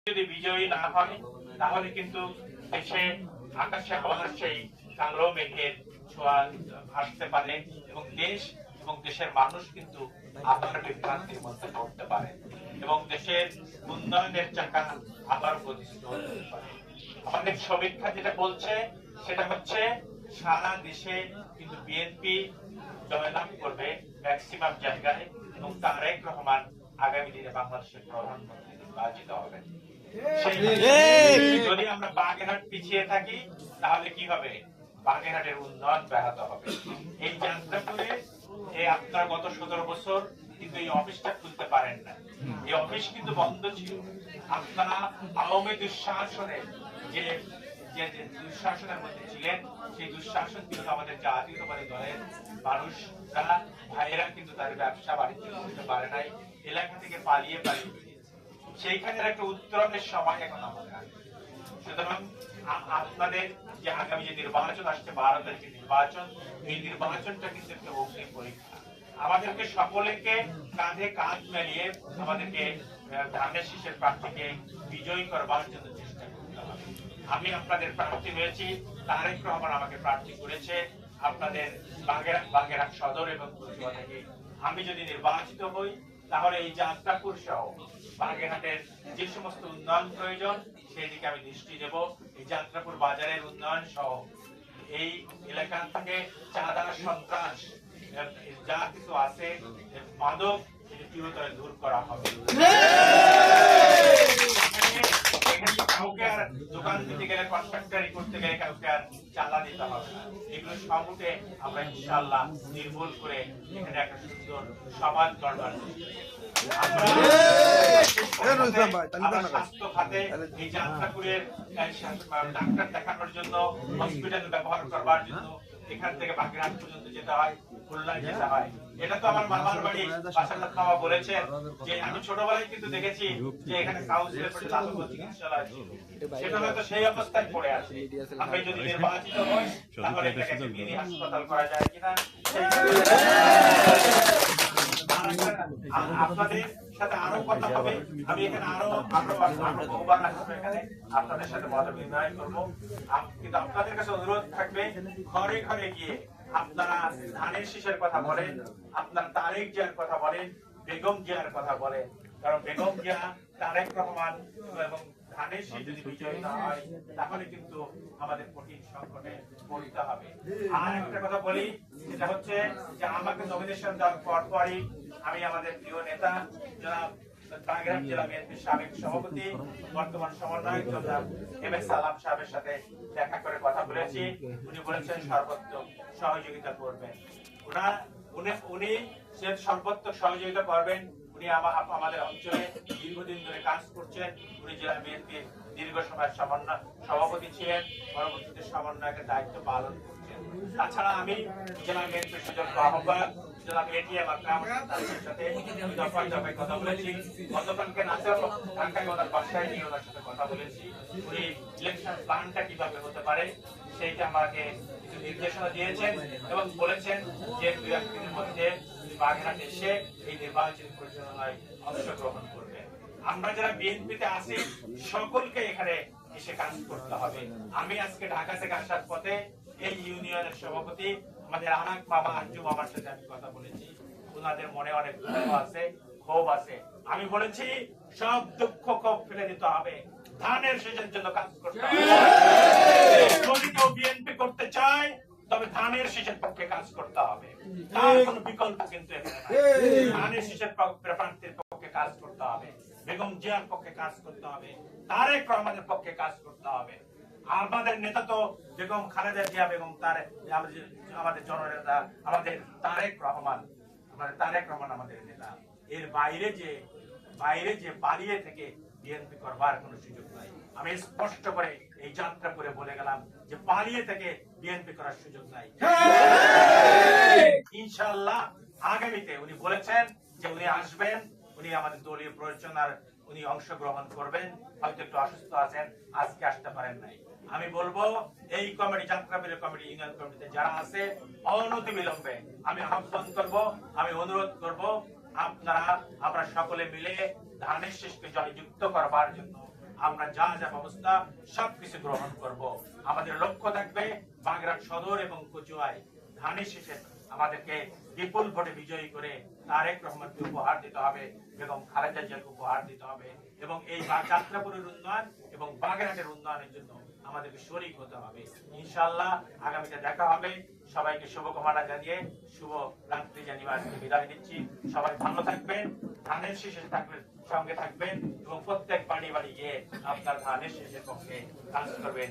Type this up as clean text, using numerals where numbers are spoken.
যদি বিজয়ী না হয় তাহলে কিন্তু দেশে আকাশে আবার সেই কালো মেঘের ছোঁয়া আসতে পারে এবং দেশ এবং দেশের মানুষ কিন্তু আবার বিভ্রান্তির মধ্যে পড়তে পারে এবং দেশের উন্নয়নের চাকা আবার প্রতিষ্ঠিত হতে পারে। আমাদের সমীক্ষা যেটা বলছে সেটা হচ্ছে সারা দেশে কিন্তু বিএনপি জয়লাভ করবে ম্যাক্সিমাম জায়গায় এবং তারেক রহমান আগামী দিনে বাংলাদেশের প্রধানমন্ত্রী নির্বাচিত হবেন। যদি আমরা বাগেরহাট পিছিয়ে থাকি তাহলে কি হবে? বাগেরহাটের উন্নয়ন ব্যাহত হবে। এই যাত্রাপুরে আপনারা গত 17 বছর কিন্তু এই অফিসটা খুলতে পারেন না। এই অফিস কিন্তু বন্ধ ছিল। আপনারা আওয়ামী দুঃশাসনে যে যে দুঃশাসনের মধ্যে ছিলেন, সেই দুঃশাসন কিন্তু আমাদের জাতীয়তাবাদী দলের মানুষরা ভাইয়েরা কিন্তু তার ব্যবসা বাণিজ্য করতে পারে নাই, এলাকা থেকে পালিয়ে সেইখানের একটা উত্তরণের সময় এখন আমাদের আছে। সুতরাং আপনাদের যে আগামী যে নির্বাচন আসছে 12 তারিখের নির্বাচন, এই নির্বাচনটা কিন্তু একটা অগ্নি পরীক্ষা। আমাদেরকে সকলকে কাঁধে কাঁধ মিলিয়ে আমাদেরকে ধানের শীষের প্রার্থীকে বিজয়ী করবার জন্য চেষ্টা করতে হবে। আমি আপনাদের প্রার্থী হয়েছি, তারেক রহমান আমাকে প্রার্থী করেছে আপনাদের বাগেরহাট সদর এবং কচুয়া থেকে। আমি যদি নির্বাচিত হই তাহলে এই যাত্রাপুর সহ বাগেরহাটের যে সমস্ত উন্নয়ন প্রয়োজন সেই দিকে আমি দৃষ্টি দেব। এই যাত্রাপুর বাজারের উন্নয়ন সহ এই এলাকা থেকে চাঁদা সন্ত্রাস যা কিছু আছে মাদক চিরতরে দূর করা হবে। কাউকে আর দোকান দিতে গেলে কন্ট্রাক্টারি করতে গেলে কাউকে আর চাঁদা দিতে হবে না। এগুলো সবকে আমরা ইনশাআল্লাহ নির্মূল করে এখানে একটা সুন্দর সমাজ গড়বার স্বাস্থ্য খাতে এই যাত্রাপুরের ডাক্তার দেখানোর জন্য, হসপিটাল ব্যবহার করবার জন্য এখান থেকে বাগেরহাট পর্যন্ত যেতে হয়, খুলনায় যেতে হয়। এটা তো আমার মামার বাড়ি বাসাল্লাহ খাওয়া বলেছেন যে আমি ছোটবেলায় কিন্তু দেখেছি যে এখানে কাউন্সিলের প্রতি দাতব্য চিকিৎসালয় ছিল, সেটা হয়তো সেই অবস্থায় পড়ে আছে। আমি যদি নির্বাচিত হই তাহলে এটাকে মিনি হাসপাতাল করা যায় কিনা আপনাদের সাথে আরো কথা হবে। আমি এখানে আরো বহুবার আসবো, এখানে আপনাদের সাথে মত বিনিময় করবো। কিন্তু আপনাদের কাছে অনুরোধ থাকবে ঘরে ঘরে গিয়ে আপনারা ধানের শীষের কথা বলেন, আপনার তারেক জিয়ার কথা বলেন, বেগম জিয়ার কথা বলেন। কারণ বেগম জিয়া, তারেক রহমান এবং ধানের শীষ যদি বিজয়ী না হয় তাহলে কিন্তু আমাদের কঠিন সংকটে পড়তে হবে। আর একটা কথা বলি, সেটা হচ্ছে যে আমাকে নমিনেশন দেওয়ার পরপরই আমি আমাদের প্রিয় নেতা জনাব বাগেরহাট জেলা বিএনপির সাবেক সভাপতি বর্তমান সমন্বয়ক জনাব এম.এস. সালাম সাহেবের সাথে দেখা করে কথা বলেছি। উনি বলেছেন সর্বোত্তম সহযোগিতা করবেন। উনি সর্বোত্তম সহযোগিতা করবেন। উনি আমাদের অঞ্চলে দীর্ঘদিন ধরে কাজ করছেন। উনি জেলা বিএনপির দীর্ঘ সময় সভাপতি ছিলেন, পরবর্তীতে সমন্বয়কের দায়িত্ব পালন করছেন। তাছাড়া আমি জেলা বিএনপির সুযোগ্য আহ্বায়ক জনাব এটিএম আকরামের সাথে দফায় দফায় কথা বলেছি। গতকালকে ঢাকায় ওনার বাসায় নিয়ে ওনার সাথে কথা বলেছি। উনি ইলেকশন প্ল্যানটা কিভাবে হতে পারে সেইটা আমাকে কিছু নির্দেশনা দিয়েছেন এবং বলেছেন যে 2-1 দিনের মধ্যে বাগেরহাট এসে এই নির্বাচনী পরিচালনায় অংশগ্রহণ করবে। আমরা যারা বিএনপিতে আছি সকলকে এখানে এসে কাজ করতে হবে। আমি আজকে ঢাকা থেকে আসার পথে এই ইউনিয়নের সভাপতি আমাদের আনাক বাবা আঞ্জু বাবার সাথে আমি কথা বলেছি। ওনাদের মনে অনেক দুঃখ আছে, ক্ষোভ আছে। আমি বলেছি সব দুঃখ ক্ষোভ ফেলে দিতে হবে, ধানের শীষের জন্য কাজ করতে হবে। যদি কেউ বিএনপি করতে চায় তবে ধানের শীষের পক্ষে কাজ করতে হবে, তার কোনো বিকল্প কিন্তু এখানে নাই। ধানের শীষের প্রার্থীর পক্ষে কাজ করতে হবে, বেগম জিয়ার পক্ষে কাজ করতে হবে, তারেক রহমানের পক্ষে কাজ করতে হবে। আমাদের নেতা তো বেগম খালেদা জিয়া বেগম, আমাদের জননেতা আমাদের তারেক রহমান আমাদের নেতা। এর বাইরে যে পালিয়ে থেকে বিএনপি করবার কোনো সুযোগ নাই। আমি স্পষ্ট করে এই যাত্রা করে বলে গেলাম যে পালিয়ে থেকে বিএনপি করার সুযোগ নাই। ইনশাআল্লাহ আগামীতে উনি বলেছেন যে উনি আসবেন, উনি আমাদের দলীয় প্রয়োজনার উনি অংশগ্রহণ করবেন। হয়তো একটু অসুস্থ আছেন, আজকে আসতে পারেন নাই। আমি বলবো এই কমিটি, যাত্রাপুরের কমিটি, ইউনিয়ন কমিটিতে যারা আছে অনতি বিলম্বে আমি আহ্বান করব, আমি অনুরোধ করব আমরা সকলে মিলে ধানের শীষকে জয়যুক্ত করবার জন্য আমরা যা যা ব্যবস্থা সবকিছু গ্রহণ করব। আমাদের লক্ষ্য থাকবে বাগেরহাট সদর এবং কচুয়ায় ধানের শীষে আমাদেরকে বিপুল ভোটে বিজয়ী করে তারেক রহমানকে উপহার দিতে হবে এবং খালেদা জিয়াকে উপহার দিতে হবে এবং এই যাত্রাপুরের উন্নয়ন এবং বাগেরহাটের উন্নয়নের জন্য আমাদেরকে শরীক হতে হবে। ইনশাআল্লাহ আগামীতে দেখা হবে। সবাইকে শুভকামনা জানিয়ে শুভ রাত্রি জানিয়ে আজকে বিদায় দিচ্ছি। সবাই ভালো থাকবেন, ধানের শীষে থাকবেন, সঙ্গে থাকবেন এবং প্রত্যেক বাড়ি বাড়ি গিয়ে আপনার ধানের শীষের পক্ষে কাজ করবেন।